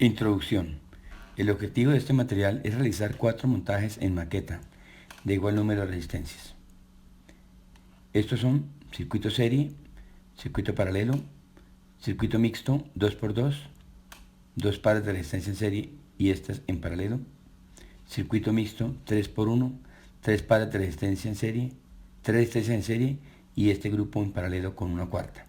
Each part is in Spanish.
Introducción. El objetivo de este material es realizar 4 montajes en maqueta de igual número de resistencias. Estos son circuito serie, circuito paralelo, circuito mixto 2x2, 2 pares de resistencia en serie y estas en paralelo, circuito mixto 3x1, 3 pares de resistencia en serie, 3 resistencias en serie y este grupo en paralelo con una cuarta.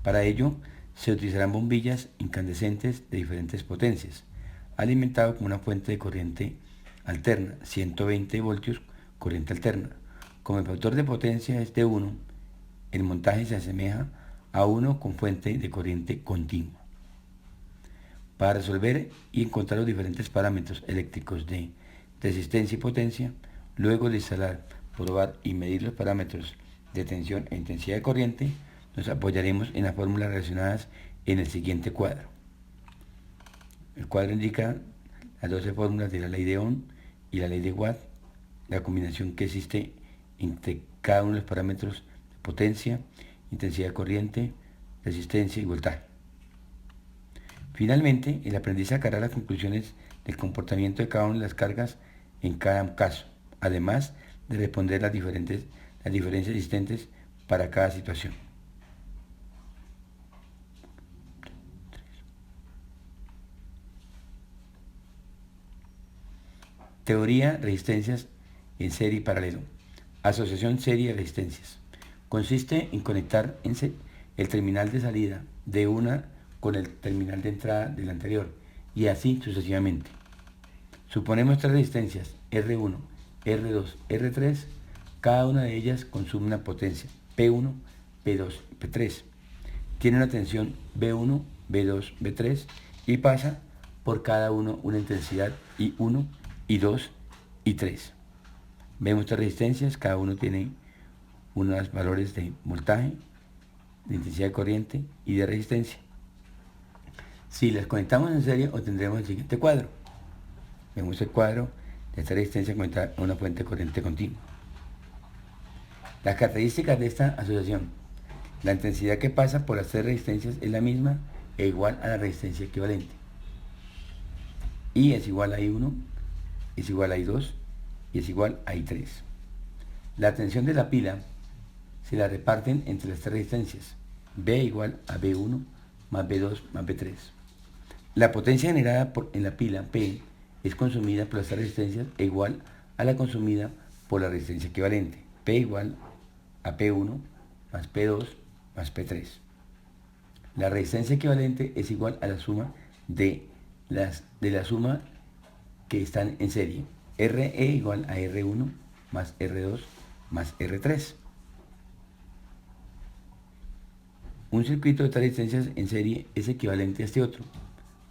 Para ello se utilizarán bombillas incandescentes de diferentes potencias, alimentado con una fuente de corriente alterna, 120 voltios corriente alterna. Como el factor de potencia es de 1, el montaje se asemeja a 1 con fuente de corriente continua. Para resolver y encontrar los diferentes parámetros eléctricos de resistencia y potencia, luego de instalar, probar y medir los parámetros de tensión e intensidad de corriente, nos apoyaremos en las fórmulas relacionadas en el siguiente cuadro. El cuadro indica las 12 fórmulas de la ley de Ohm y la ley de Watt, la combinación que existe entre cada uno de los parámetros de potencia, intensidad de corriente, resistencia y voltaje. Finalmente, el aprendiz sacará las conclusiones del comportamiento de cada una de las cargas en cada caso, además de responder las diferencias existentes para cada situación. Teoría, resistencias en serie y paralelo. Asociación serie de resistencias. Consiste en conectar el terminal de salida de una con el terminal de entrada del anterior y así sucesivamente. Suponemos 3 resistencias, R1, R2, R3. Cada una de ellas consume una potencia, P1, P2, P3. Tiene una tensión B1, B2, B3 y pasa por cada uno una intensidad I1, I2 y 3. Vemos 3 resistencias, cada uno tiene unos valores de voltaje, de intensidad de corriente y de resistencia. Si las conectamos en serie, obtendremos el siguiente cuadro. Vemos el cuadro de esta resistencia conectada a una fuente de corriente continua. Las características de esta asociación. La intensidad que pasa por las 3 resistencias es la misma e igual a la resistencia equivalente. I es igual a I1, es igual a I2 y es igual a I3. La tensión de la pila se la reparten entre las 3 resistencias, B igual a B1 más B2 más B3. La potencia generada en la pila P es consumida por las 3 resistencias e igual a la consumida por la resistencia equivalente, P igual a P1 más P2 más P3. La resistencia equivalente es igual a la suma de la suma que están en serie, RE igual a R1 más R2 más R3. Un circuito de 3 resistencias en serie es equivalente a este otro.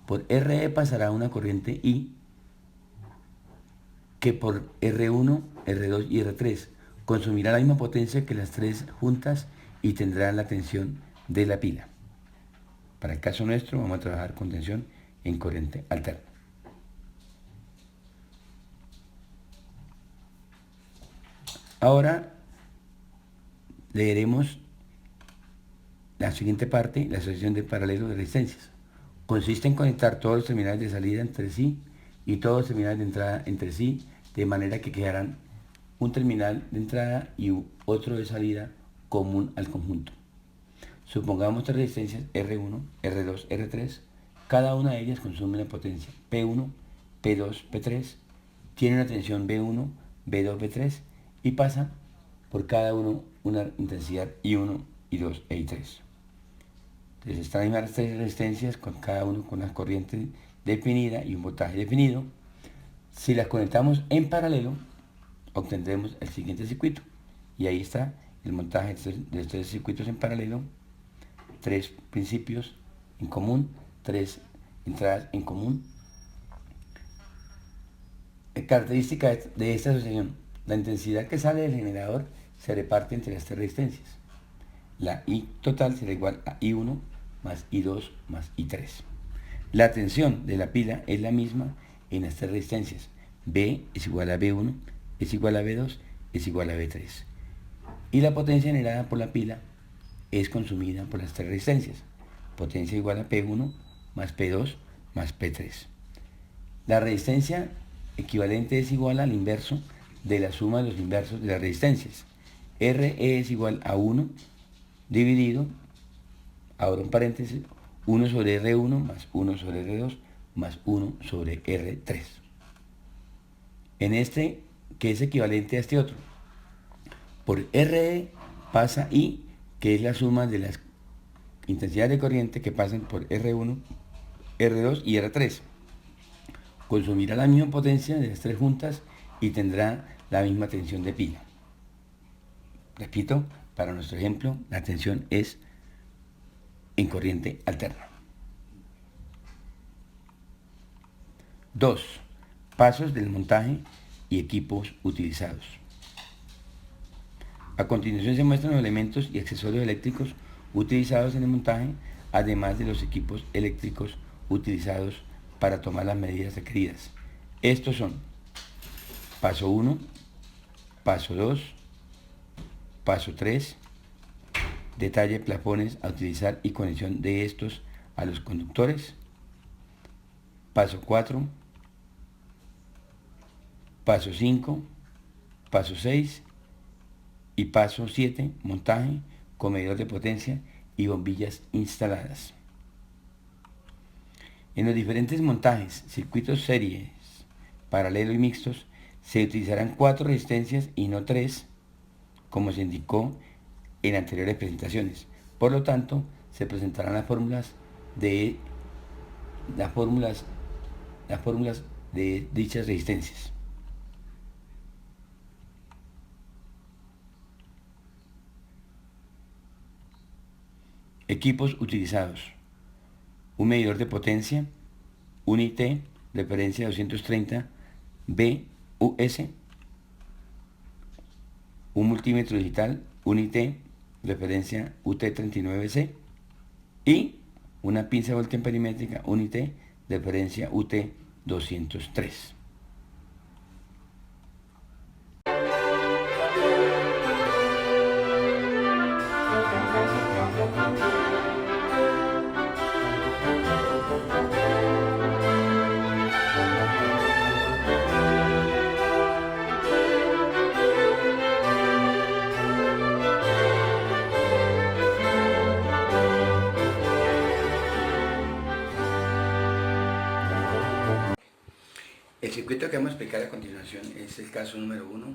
Por RE pasará una corriente I que por R1, R2 y R3 consumirá la misma potencia que las 3 juntas y tendrá la tensión de la pila. Para el caso nuestro vamos a trabajar con tensión en corriente alterna. Ahora leeremos la siguiente parte, la asociación de paralelo de resistencias. Consiste en conectar todos los terminales de salida entre sí y todos los terminales de entrada entre sí, de manera que quedarán un terminal de entrada y otro de salida común al conjunto. Supongamos 3 resistencias R1, R2, R3. Cada una de ellas consume una potencia P1, P2, P3, tiene una tensión B1, B2, B3 y pasa por cada uno una intensidad I1, I2 e I3. Entonces están las 3 resistencias, con cada uno con una corriente definida y un voltaje definido. Si las conectamos en paralelo, obtendremos el siguiente circuito. Y ahí está el montaje de 3 circuitos en paralelo, 3 principios en común, 3 entradas en común. Característica de esta asociación: la intensidad que sale del generador se reparte entre las 3 resistencias. La I total será igual a I1 más I2 más I3. La tensión de la pila es la misma en las 3 resistencias. B es igual a B1, es igual a B2, es igual a B3. Y la potencia generada por la pila es consumida por las 3 resistencias. Potencia igual a P1 más P2 más P3. La resistencia equivalente es igual al inverso de la suma de los inversos de las resistencias. RE es igual a 1 dividido, ahora un paréntesis, 1 sobre R1 más 1 sobre R2 más 1 sobre R3. En este, que es equivalente a este otro, por RE pasa I, que es la suma de las intensidades de corriente que pasan por R1, R2 y R3. Consumirá la misma potencia de las tres juntas y tendrá la misma tensión de pila. Repito, para nuestro ejemplo, la tensión es en corriente alterna. 2. Pasos del montaje y equipos utilizados. A continuación se muestran los elementos y accesorios eléctricos utilizados en el montaje, además de los equipos eléctricos utilizados para tomar las medidas requeridas. Estos son paso 1, paso 2, paso 3, detalle plafones a utilizar y conexión de estos a los conductores, paso 4, paso 5, paso 6 y paso 7, montaje con medidor de potencia y bombillas instaladas. En los diferentes montajes, circuitos series, paralelo y mixtos, se utilizarán 4 resistencias y no 3, como se indicó en anteriores presentaciones. Por lo tanto, se presentarán las fórmulas de dichas resistencias. Equipos utilizados: un medidor de potencia, un IT, referencia 230 BUS, un multímetro digital, un IT, referencia UT39C, y una pinza voltamperimétrica, un IT, referencia UT203. El circuito que vamos a explicar a continuación es el caso número 1,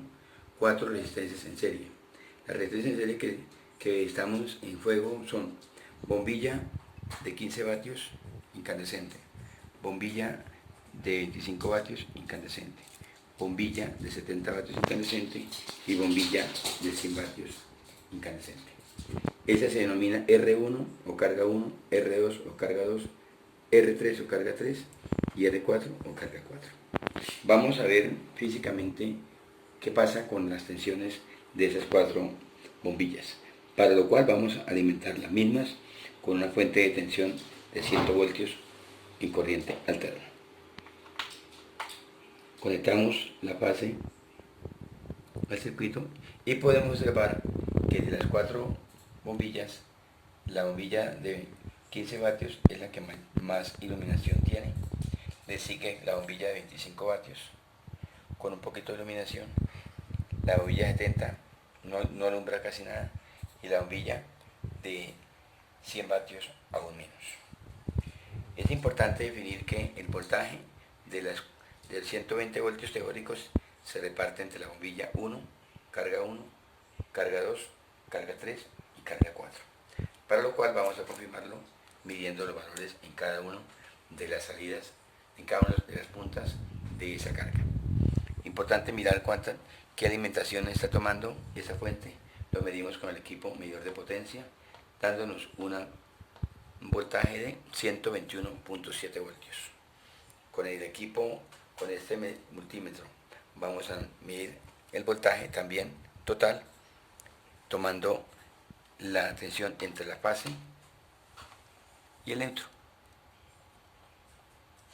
4 resistencias en serie. Las resistencias en serie que estamos en juego son bombilla de 15 vatios incandescente, bombilla de 25 vatios incandescente, bombilla de 70 vatios incandescente y bombilla de 100 vatios incandescente. Esa se denomina R1 o carga 1, R2 o carga 2, R3 o carga 3 y R4 o carga 4. Vamos a ver físicamente qué pasa con las tensiones de esas 4 bombillas, para lo cual vamos a alimentar las mismas con una fuente de tensión de 100 voltios en corriente alterna. Conectamos la fase al circuito y podemos observar que de las 4 bombillas, la bombilla de 15 vatios es la que más iluminación tiene. Le sigue la bombilla de 25 vatios con un poquito de iluminación, la bombilla de 70 no alumbra casi nada y la bombilla de 100 vatios aún menos. Es importante definir que el voltaje de 120 voltios teóricos se reparte entre la bombilla 1, carga 1, carga 2, carga 3 y carga 4, para lo cual vamos a confirmarlo midiendo los valores en cada una de las salidas, en cada una de las puntas de esa carga. Importante mirar qué alimentación está tomando esa fuente. Lo medimos con el equipo medidor de potencia, dándonos un voltaje de 121.7 voltios. Con el equipo, con este multímetro, vamos a medir el voltaje también total, tomando la tensión entre la fase y el neutro,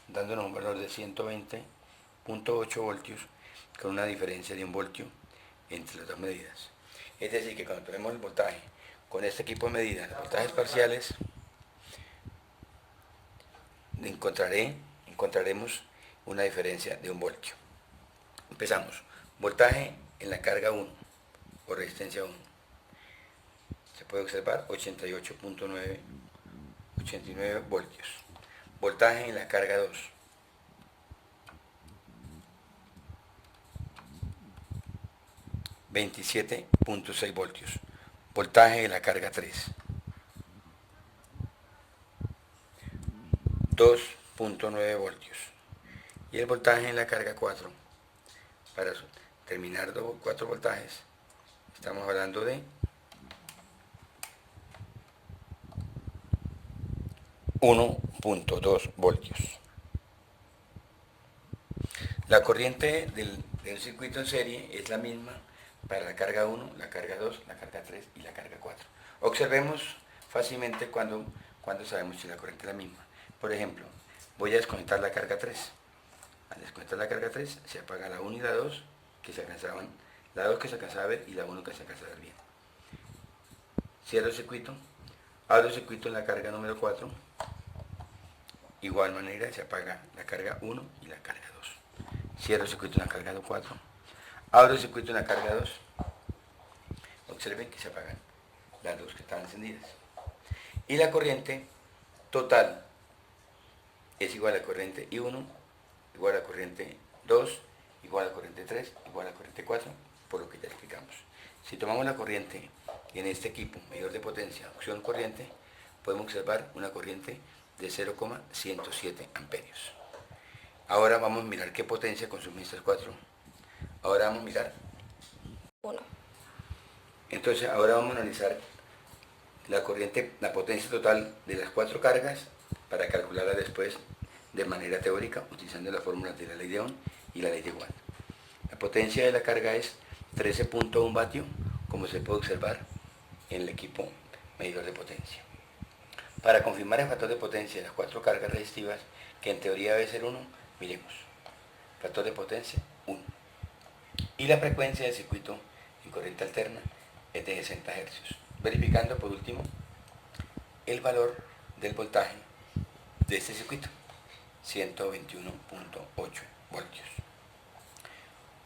dándonos un valor de 120.8 voltios con una diferencia de 1 voltio entre las dos medidas. Es decir, que cuando tenemos el voltaje con este equipo de medida, los voltajes parciales, encontraremos una diferencia de 1 voltio. Empezamos. Voltaje en la carga 1 o resistencia 1. Se puede observar 88.89 voltios. Voltaje en la carga 2. 27.6 voltios. Voltaje de la carga 3. 2.9 voltios. Y el voltaje en la carga 4. Para terminar 4 voltajes, estamos hablando de 1.2 voltios. La corriente del circuito en serie es la misma para la carga 1, la carga 2, la carga 3 y la carga 4. Observemos fácilmente cuando sabemos si la corriente es la misma. Por ejemplo, voy a desconectar la carga 3. Al desconectar la carga 3 se apaga la 1 y la 2 que se alcanzaban, la 2 que se alcanzaba a ver y la 1 que se alcanzaba a ver bien. Cierro el circuito, abro el circuito en la carga número 4. Igual manera se apaga la carga 1 y la carga 2. Cierro el circuito en la carga 4. Abro el circuito en la carga 2. Observen que se apagan las 2 que estaban encendidas. Y la corriente total es igual a la corriente I1, igual a la corriente 2, igual a la corriente 3, igual a la corriente 4, por lo que ya explicamos. Si tomamos la corriente en este equipo, medidor de potencia, opción corriente, podemos observar una corriente de 0,107 amperios. Ahora vamos a mirar qué potencia consumen estas 4. Ahora vamos a mirar 1. Entonces ahora vamos a analizar la corriente, la potencia total de las 4 cargas para calcularla después de manera teórica utilizando las fórmulas de la ley de Ohm y la ley de Watt. La potencia de la carga es 13.1 vatio, como se puede observar en el equipo medidor de potencia. Para confirmar el factor de potencia de las 4 cargas resistivas, que en teoría debe ser 1, miremos. Factor de potencia 1. Y la frecuencia del circuito en corriente alterna es de 60 Hz. Verificando por último el valor del voltaje de este circuito, 121.8 voltios.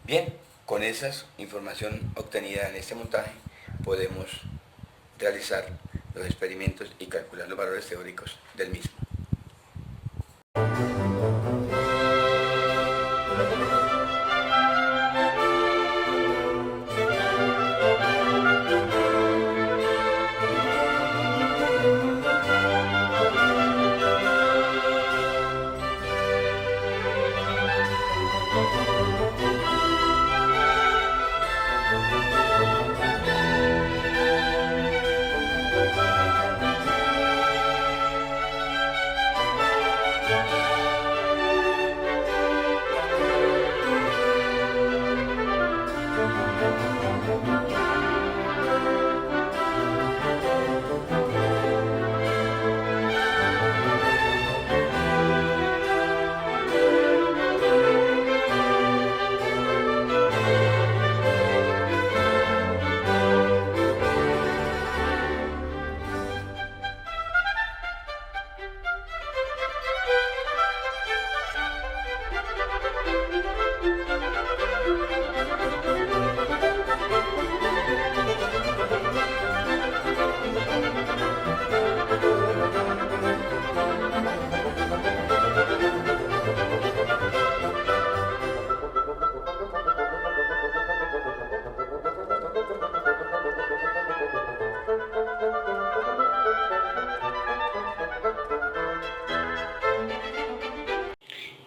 Bien, con esa información obtenida en este montaje podemos realizar los experimentos y calcular los valores teóricos del mismo.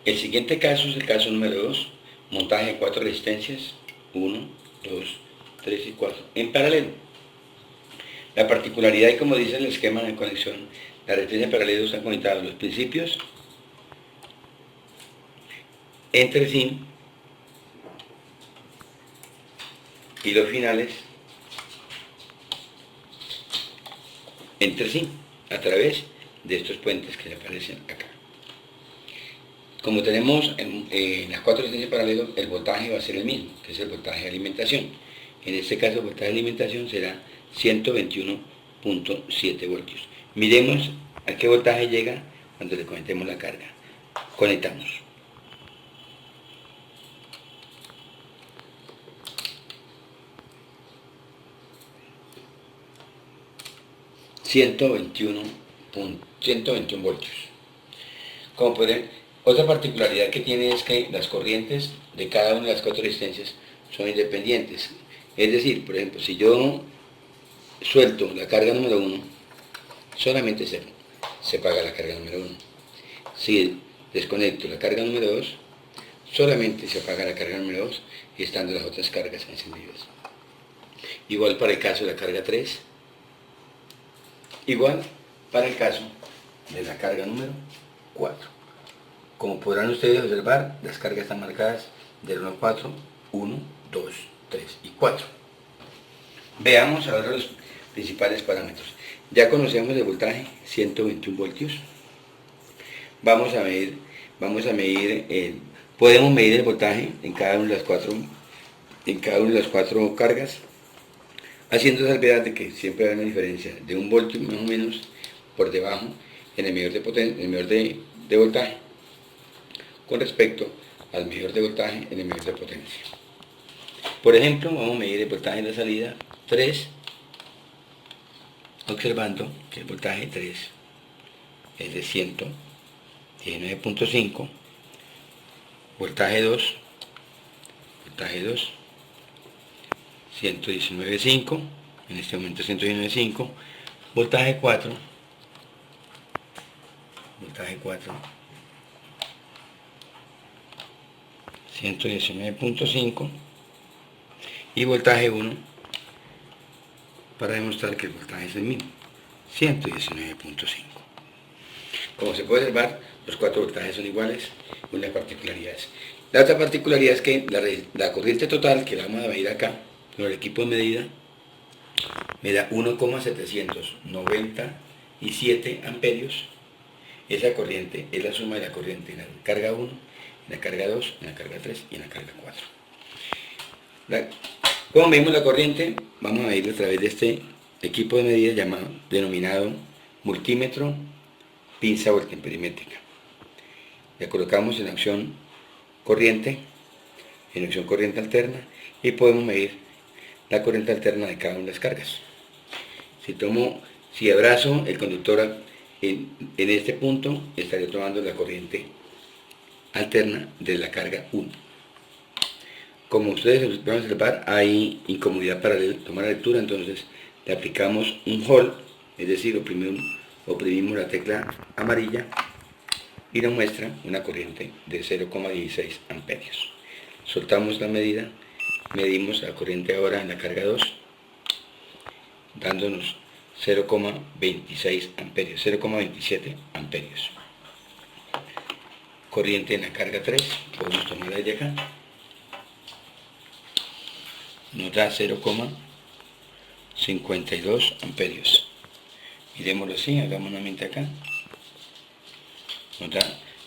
El siguiente caso es el caso número 2, montaje de 4 resistencias, 1, 2, 3 y 4, en paralelo. La particularidad, y como dice el esquema de conexión, las resistencias en paralelo están conectadas a los principios entre sí y los finales entre sí, a través de estos puentes que aparecen acá. Como tenemos en las 4 resistencias paralelas, el voltaje va a ser el mismo, que es el voltaje de alimentación. En este caso, el voltaje de alimentación será 121.7 voltios. Miremos a qué voltaje llega cuando le conectemos la carga. Conectamos. ...121 voltios. Como pueden, otra particularidad que tiene es que las corrientes de cada una de las 4 resistencias son independientes. Es decir, por ejemplo, si yo suelto la carga número 1, solamente se paga la carga número 1. Si desconecto la carga número 2, solamente se apaga la carga número 2 y estando las otras cargas encendidas. Igual para el caso de la carga 3, igual para el caso de la carga número 4. Como podrán ustedes observar, las cargas están marcadas del 1 a 4, 1, 2, 3 y 4. Veamos ahora los principales parámetros. Ya conocemos el voltaje, 121 voltios. Podemos medir el voltaje en cada una de las cuatro cargas, haciendo salvedad de que siempre hay una diferencia de 1 voltio más o menos por debajo en el medidor de voltaje con respecto al medidor de voltaje en el medidor de potencia. Por ejemplo, vamos a medir el voltaje de la salida 3, observando que el voltaje 3 es de 119.5, voltaje 2, 119.5, en este momento 119.5, voltaje 4, 119.5 y voltaje 1 para demostrar que el voltaje es el mismo, 119.5. Como se puede observar, los 4 voltajes son iguales, con las particularidades. La otra particularidad es que la corriente total que la vamos a medir acá, con el equipo de medida, me da 1,797 amperios. Esa corriente es la suma de la corriente en la carga 1, en la carga 2, en la carga 3 y en la carga 4. ¿Cómo medimos la corriente? Vamos a medirlo a través de este equipo de medida denominado multímetro pinza voltamperimétrica. La colocamos en acción corriente alterna, y podemos medir la corriente alterna de cada una de las cargas. Si abrazo el conductor en este punto, estaré tomando la corriente alterna de la carga 1. Como ustedes van a observar, hay incomodidad para tomar la lectura, entonces le aplicamos un hold, es decir, oprimimos la tecla amarilla y nos muestra una corriente de 0,16 amperios. Soltamos la medida, medimos la corriente ahora en la carga 2, dándonos 0,26 amperios, 0,27 amperios. Corriente en la carga 3, podemos tomarla de acá, nos da 0,52 amperios. Miremoslo así, hagamos nuevamente acá, nos da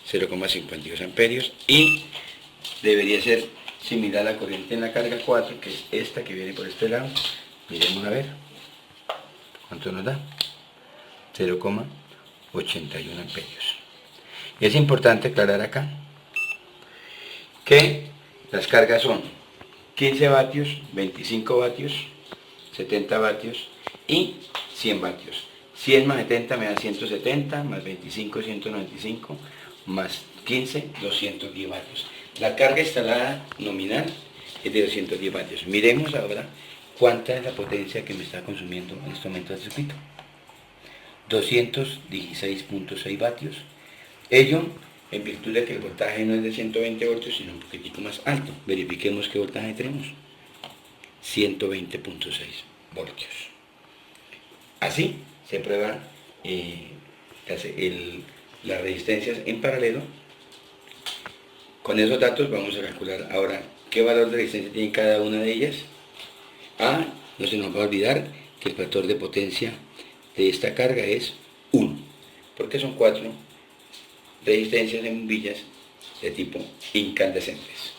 0,52 amperios y debería ser similar a la corriente en la carga 4, que es esta que viene por este lado. Miremos a ver cuánto nos da, 0,81 amperios. Es importante aclarar acá que las cargas son 15 vatios, 25 vatios, 70 vatios y 100 vatios. 100 más 70 me da 170, más 25, 195, más 15, 210 vatios. La carga instalada nominal es de 210 vatios. Miremos ahora cuánta es la potencia que me está consumiendo en este momento el circuito. 216.6 vatios. Ello en virtud de que el voltaje no es de 120 voltios, sino un poquitico más alto. Verifiquemos qué voltaje tenemos. 120.6 voltios. Así se prueban las resistencias en paralelo. Con esos datos vamos a calcular ahora qué valor de resistencia tiene cada una de ellas. No se nos va a olvidar que el factor de potencia de esta carga es 1, porque son 4 resistencias en bombillas de tipo incandescentes.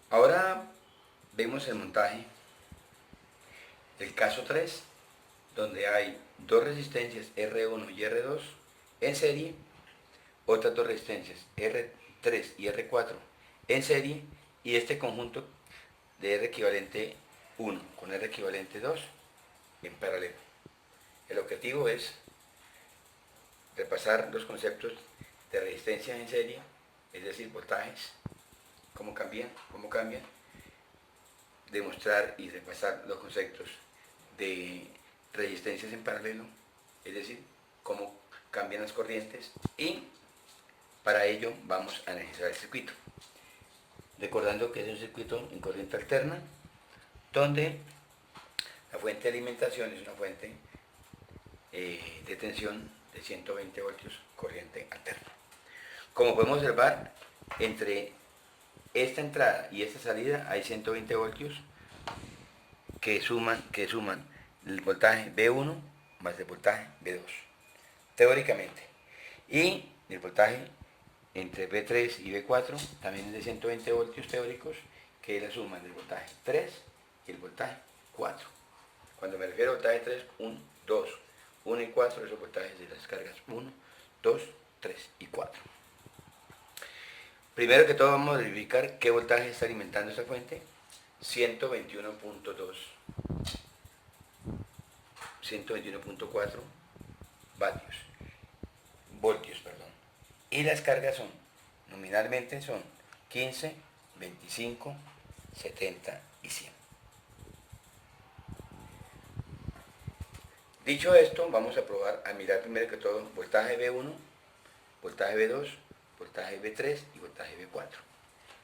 Ahora vemos el montaje del caso 3, donde hay dos resistencias R1 y R2 en serie, otras dos resistencias R3 y R4 en serie, y este conjunto de R equivalente 1 con R equivalente 2 en paralelo. El objetivo es repasar los conceptos de resistencias en serie, es decir, voltajes, cómo cambian, demostrar y repasar los conceptos de resistencias en paralelo, es decir, cómo cambian las corrientes, y para ello vamos a analizar el circuito. Recordando que es un circuito en corriente alterna, donde la fuente de alimentación es una fuente de tensión de 120 voltios corriente alterna. Como podemos observar, entre esta entrada y esta salida hay 120 voltios que suman el voltaje V1 más el voltaje V2, teóricamente. Y el voltaje entre V3 y V4 también es de 120 voltios teóricos, que es la suma del voltaje 3 y el voltaje 4. Cuando me refiero al voltaje 3, 1, 2, 1 y 4, esos voltajes de las cargas 1, 2, 3 y 4. Primero que todo vamos a verificar qué voltaje está alimentando esta fuente. 121.2, 121.4 voltios, perdón. Y las cargas son, nominalmente son 15, 25, 70 y 100. Dicho esto, vamos a probar a mirar primero que todo voltaje V1, voltaje V2, voltaje V3 y voltaje V4.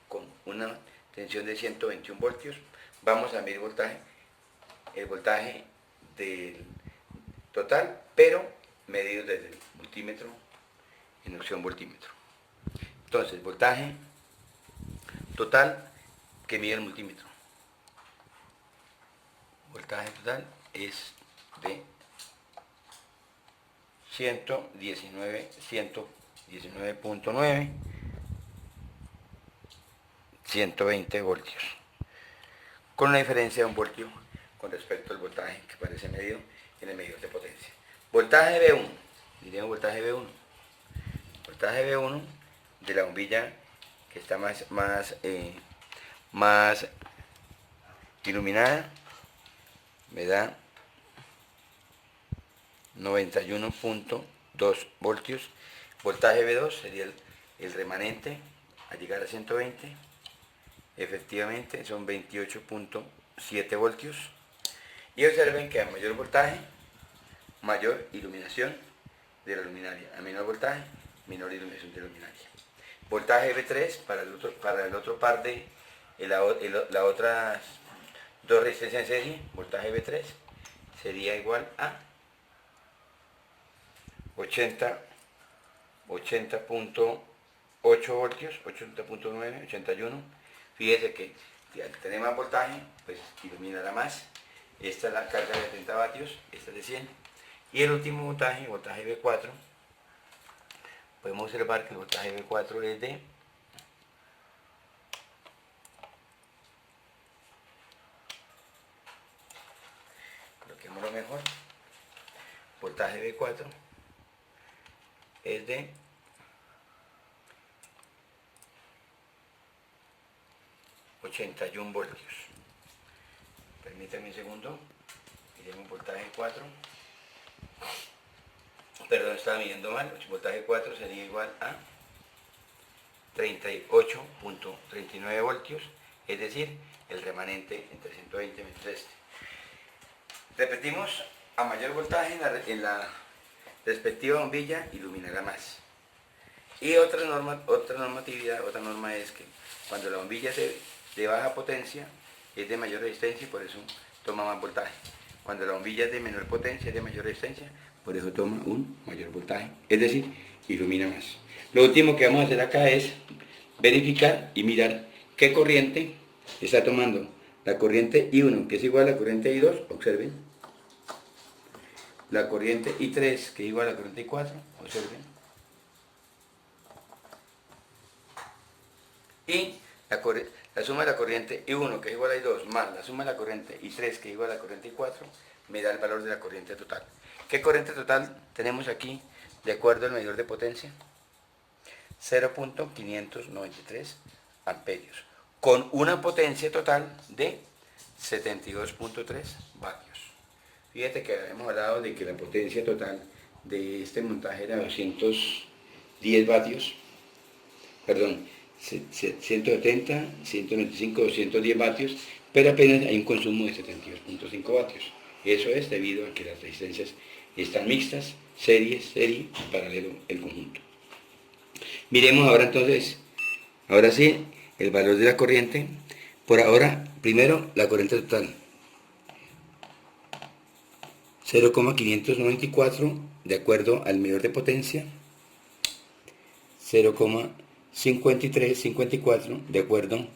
Con una tensión de 121 voltios, vamos a medir el voltaje del total, pero medido desde el multímetro en opción voltímetro. Entonces, voltaje total que mide el multímetro. Voltaje total es de 119.9, 120 voltios, con una diferencia de 1 voltio con respecto al voltaje que aparece medido en el medidor de potencia. Voltaje V1, diremos voltaje V1. Voltaje V1 de la bombilla que está más iluminada me da 91.2 voltios. Voltaje V2 sería el remanente a llegar a 120. Efectivamente son 28.7 voltios. Y observen que a mayor voltaje, mayor iluminación de la luminaria. A menor voltaje, menor iluminación de la luminaria. Voltaje V3 para el otro par de las otras dos resistencias en serie, voltaje V3 sería igual a 80.8 voltios, 80.9, 81. Fíjese que si al tener más voltaje, pues iluminará más. Esta es la carga de 30 vatios, esta es de 100. Y el último voltaje, voltaje V4, podemos observar que el voltaje V4 es de 'lo mejor. Voltaje V4 es de 81 voltios. Permítame un segundo, miremos voltaje 4. Perdón, estaba midiendo mal. Voltaje 4 sería igual a 38.39 voltios, es decir, el remanente entre 120 menos este. Repetimos, a mayor voltaje en la respectiva bombilla iluminará más. Y otra norma es que cuando la bombilla es de baja potencia es de mayor resistencia y por eso toma más voltaje. Cuando la bombilla es de menor potencia es de mayor resistencia, por eso toma un mayor voltaje, es decir, ilumina más. Lo último que vamos a hacer acá es verificar y mirar qué corriente está tomando la corriente I1, que es igual a la corriente I2, observen. La corriente I3, que es igual a la corriente I4, observen. Y la suma de la corriente I1, que es igual a I2, más la suma de la corriente I3, que es igual a la corriente I4, me da el valor de la corriente total. ¿Qué corriente total tenemos aquí de acuerdo al medidor de potencia? 0.593 amperios, con una potencia total de 72.3 vatios. Fíjate que hemos hablado de que la potencia total de este montaje era 210 vatios, perdón, 170, 195, 210 vatios, pero apenas hay un consumo de 72.5 vatios. Eso es debido a que las resistencias están mixtas, serie, paralelo el conjunto. Miremos ahora entonces, ahora sí, el valor de la corriente. Por ahora, primero la corriente total. 0,594 de acuerdo al medidor de potencia. 0,5354 de acuerdo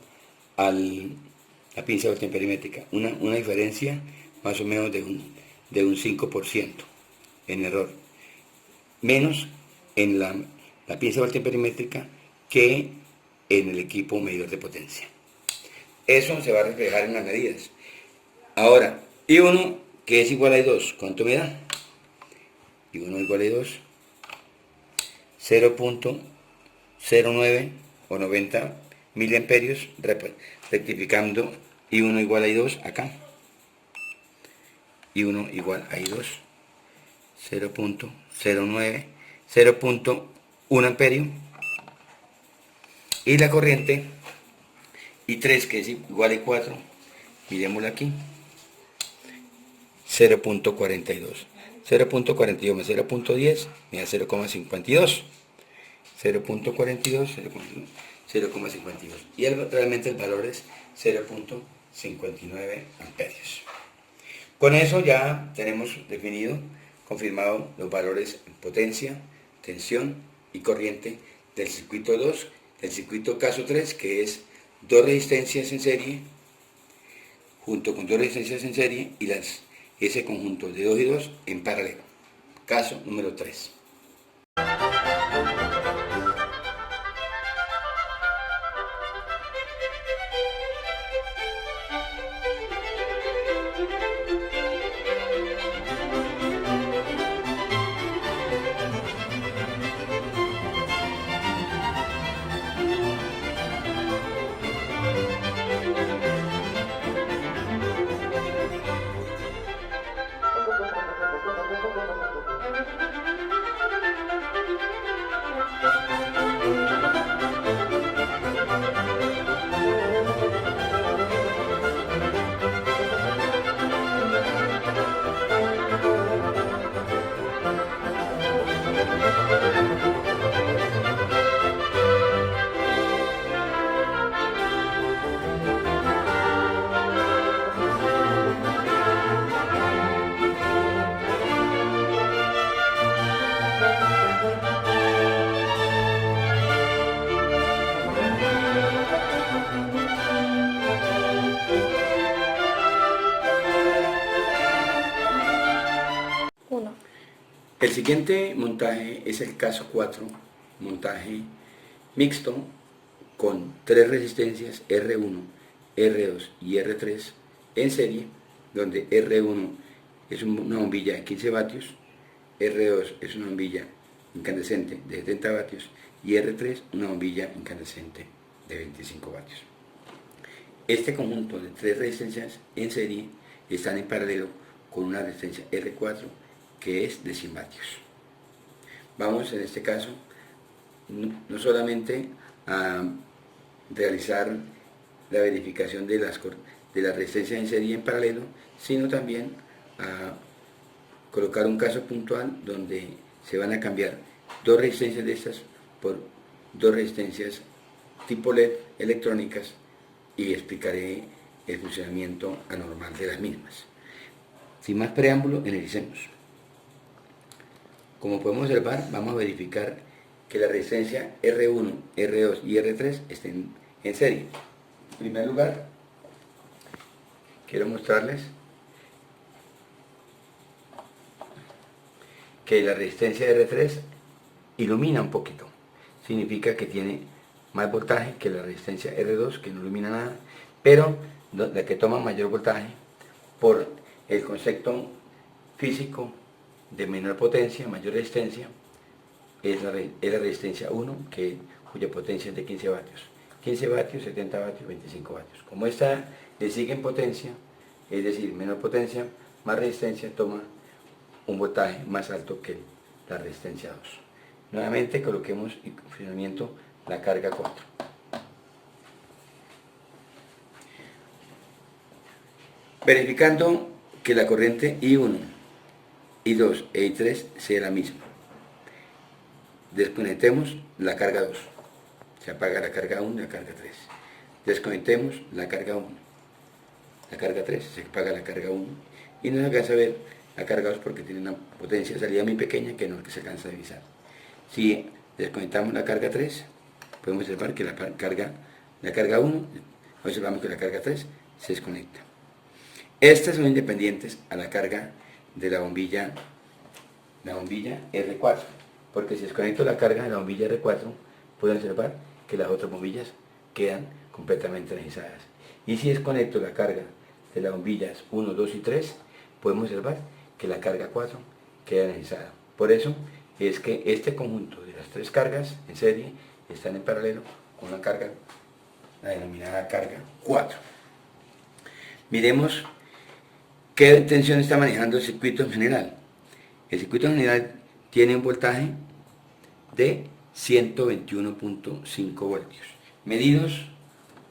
a la pinza voltamperimétrica. Una diferencia más o menos de un 5% en error. Menos en la pinza voltamperimétrica que en el equipo medidor de potencia. Eso se va a reflejar en las medidas. Ahora, I1, que es igual a I2, ¿cuánto me da? I1 igual a I2, 0.09 o 90 miliamperios, rectificando I1 igual a I2 acá. I1 igual a I2, 0.09, 0.1 amperio. Y la corriente I3, que es igual a I4, miremosla aquí, 0.42. 0.42 más 0.10 me da 0,52. 0.42, 0,52. Y realmente el valor es 0.59 amperios. Con eso ya tenemos definido, confirmado los valores en potencia, tensión y corriente del circuito 2, del circuito caso 3, que es dos resistencias en serie, junto con dos resistencias en serie y ese conjunto de 2 y 2 en paralelo. Caso número 3. El siguiente montaje es el caso 4, montaje mixto con tres resistencias R1, R2 y R3 en serie, donde R1 es una bombilla de 15 vatios, R2 es una bombilla incandescente de 70 vatios y R3 una bombilla incandescente de 25 vatios. Este conjunto de tres resistencias en serie están en paralelo con una resistencia R4 que es de 100 vatios. Vamos en este caso no solamente a realizar la verificación de las resistencias en serie en paralelo, sino también a colocar un caso puntual donde se van a cambiar dos resistencias de estas por dos resistencias tipo LED electrónicas y explicaré el funcionamiento anormal de las mismas. Sin más preámbulo, analicemos. Como podemos observar, vamos a verificar que la resistencia R1, R2 y R3 estén en serie. En primer lugar, quiero mostrarles que la resistencia R3 ilumina un poquito. Significa que tiene más voltaje que la resistencia R2, que no ilumina nada, pero la que toma mayor voltaje por el concepto físico de menor potencia, mayor resistencia, es la resistencia 1, cuya potencia es de 15 vatios. 15 vatios, 70 vatios, 25 vatios. Como esta le sigue en potencia, es decir, menor potencia, más resistencia, toma un voltaje más alto que la resistencia 2. Nuevamente coloquemos en funcionamiento la carga 4. Verificando que la corriente I1, I2 e I3 sea la misma. Desconectemos la carga 2. Se apaga la carga 1 y la carga 3. Desconectemos la carga 1. La carga 3, se apaga la carga 1. Y no se alcanza a ver la carga 2 porque tiene una potencia de salida muy pequeña que no se alcanza a divisar. Si desconectamos la carga 3, podemos observar que la carga 1, observamos que la carga 3 se desconecta. Estas son independientes a la carga de la bombilla R4, porque si desconecto la carga de la bombilla R4, pueden observar que las otras bombillas quedan completamente energizadas. Y si desconecto la carga de las bombillas 1, 2 y 3, podemos observar que la carga 4 queda energizada. Por eso es que este conjunto de las tres cargas en serie están en paralelo con la carga, la denominada carga 4. Miremos qué tensión está manejando el circuito en general. El circuito en general tiene un voltaje de 121.5 voltios, medidos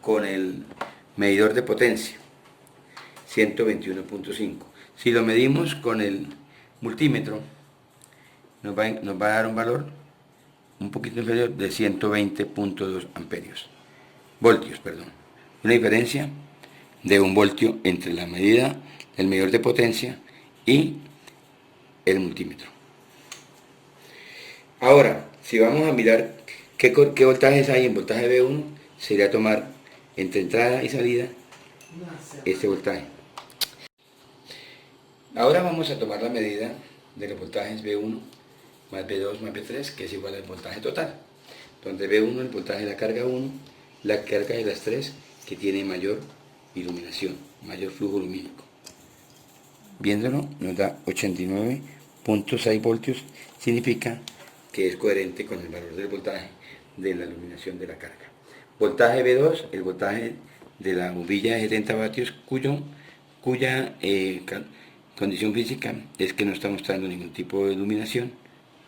con el medidor de potencia, 121.5. Si lo medimos con el multímetro, nos va a dar un valor un poquito inferior de 120.2 voltios. Una diferencia de 1 voltio entre la medida del medidor de potencia y el multímetro. Ahora, si vamos a mirar qué voltajes hay en voltaje B1, sería tomar entre entrada y salida este voltaje. Ahora vamos a tomar la medida de los voltajes B1 más B2 más B3, que es igual al voltaje total, donde B1 el voltaje de la carga 1, la carga de las 3 que tiene mayor iluminación, mayor flujo lumínico. Viéndolo nos da 89.6 voltios, significa que es coherente con el valor del voltaje de la iluminación de la carga. Voltaje B2, el voltaje de la bombilla de 70 vatios, cuya condición física es que no está mostrando ningún tipo de iluminación,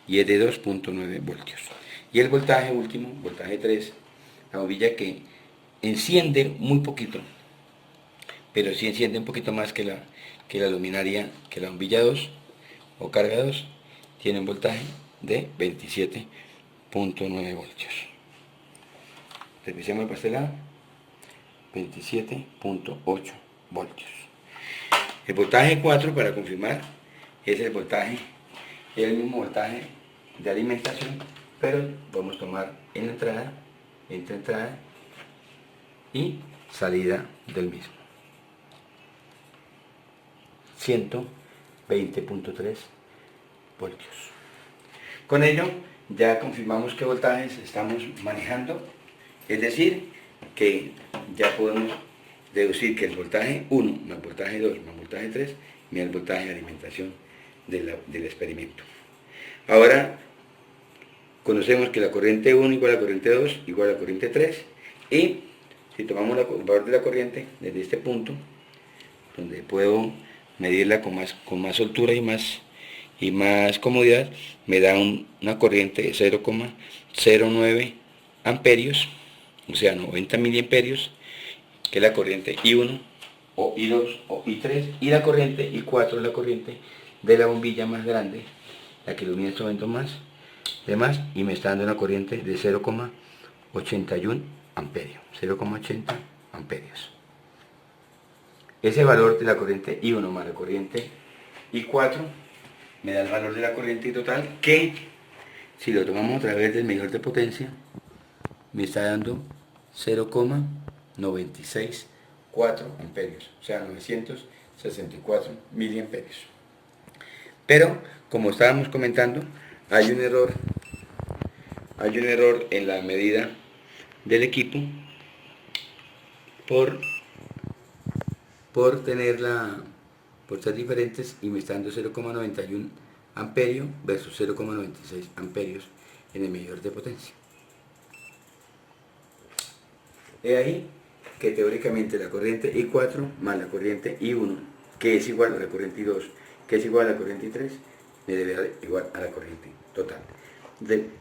y es de 2.9 voltios. Y el voltaje último, voltaje 3, la bombilla que enciende muy poquito, pero sí enciende un poquito más que la luminaria, que la bombilla 2 o carga 2, tiene un voltaje de 27.9 voltios. Revisemos para este lado, 27.8 voltios. El voltaje 4, para confirmar, es el mismo voltaje de alimentación, pero vamos a tomar en la entrada, entre entrada y salida del mismo. 120.3 voltios. Con ello ya confirmamos qué voltajes estamos manejando, es decir, que ya podemos deducir que el voltaje 1 más voltaje 2 más voltaje 3 me da el voltaje de alimentación del experimento. Ahora conocemos que la corriente 1 igual a la corriente 2 igual a la corriente 3, y si tomamos el valor de la corriente desde este punto, donde puedo medirla con más soltura y más comodidad, me da una corriente de 0,09 amperios, o sea 90 miliamperios, que es la corriente I1 o I2 o I3, y la corriente I4 es la corriente de la bombilla más grande, la que ilumina este momento más, y me está dando una corriente de 0,81 amperios, 0,80 amperios. Ese valor de la corriente I1 más la corriente I4 me da el valor de la corriente total, que si lo tomamos a través del medidor de potencia me está dando 0,964 amperios, o sea 964 miliamperios. Pero como estábamos comentando, hay un error en la medida del equipo por ser diferentes, y me está dando 0,91 amperios versus 0,96 amperios en el medidor de potencia. He ahí que teóricamente la corriente I4 más la corriente I1, que es igual a la corriente I2, que es igual a la corriente I3, me debe dar igual a la corriente total.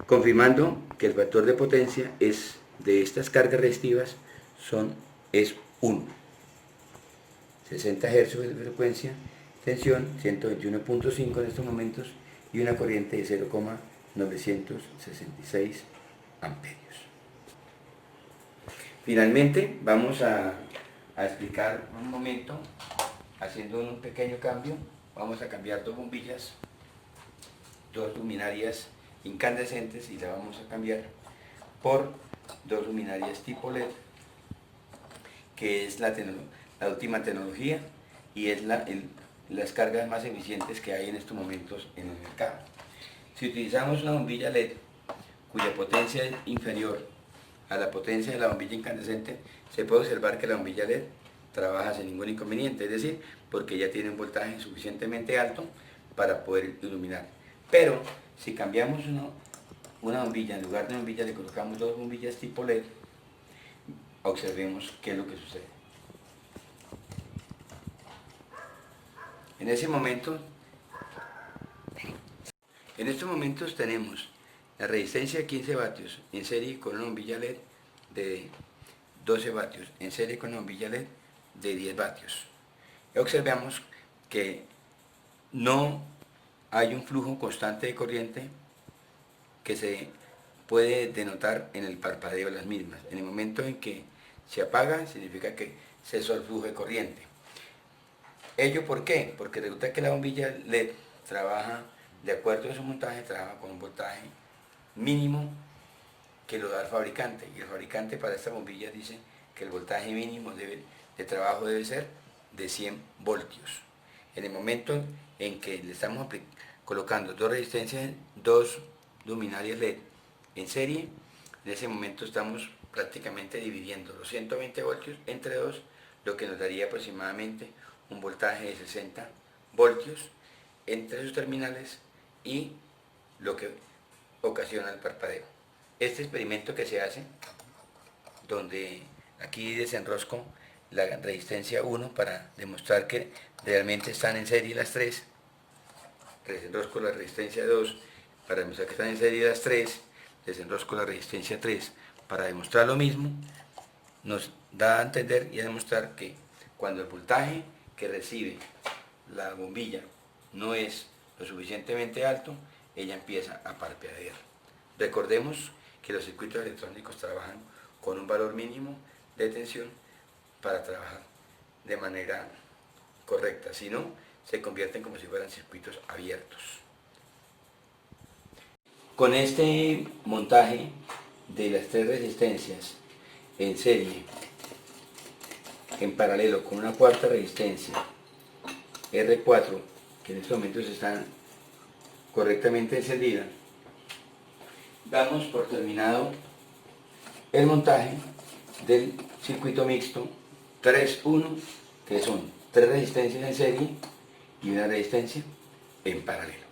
Confirmando que el factor de potencia es de estas cargas resistivas es 1. 60 Hz de frecuencia, tensión 121.5 en estos momentos, y una corriente de 0,966 amperios. Finalmente vamos a explicar un momento, haciendo un pequeño cambio. Vamos a cambiar dos bombillas, dos luminarias incandescentes, y la vamos a cambiar por dos luminarias tipo LED, que es la última tecnología y es las cargas más eficientes que hay en estos momentos en el mercado. Si utilizamos una bombilla LED cuya potencia es inferior a la potencia de la bombilla incandescente, se puede observar que la bombilla LED trabaja sin ningún inconveniente, es decir, porque ya tiene un voltaje suficientemente alto para poder iluminar. Pero si cambiamos una bombilla, en lugar de una bombilla le colocamos dos bombillas tipo LED, observemos qué es lo que sucede. En estos momentos tenemos la resistencia de 15 vatios en serie con una bombilla LED de 12 vatios, en serie con una bombilla LED de 10 vatios. Y observamos que no hay un flujo constante de corriente que se puede denotar en el parpadeo de las mismas. En el momento en que se apaga, significa que cesó el flujo de corriente. ¿Ello por qué? Porque resulta que la bombilla LED trabaja, de acuerdo a su montaje, trabaja con un voltaje mínimo que lo da el fabricante, y el fabricante para esta bombilla dice que el voltaje mínimo de trabajo debe ser de 100 voltios. En el momento en que le estamos colocando dos resistencias, dos luminarias LED en serie, en ese momento estamos prácticamente dividiendo los 120 voltios entre dos, lo que nos daría aproximadamente un voltaje de 60 voltios entre sus terminales, y lo que ocasiona el parpadeo. Este experimento que se hace, donde aquí desenrosco la resistencia 1 para demostrar que realmente están en serie las tres, desenrosco la resistencia 2 para demostrar que están en serie las tres, desenrosco la resistencia 3 para demostrar lo mismo, nos da a entender y a demostrar que cuando el voltaje que recibe la bombilla no es lo suficientemente alto, ella empieza a parpadear. Recordemos que los circuitos electrónicos trabajan con un valor mínimo de tensión para trabajar de manera correcta, si no, se convierten como si fueran circuitos abiertos. Con este montaje de las tres resistencias en serie, en paralelo con una cuarta resistencia R4, que en estos momentos está correctamente encendida, damos por terminado el montaje del circuito mixto 3-1, que son tres resistencias en serie y una resistencia en paralelo.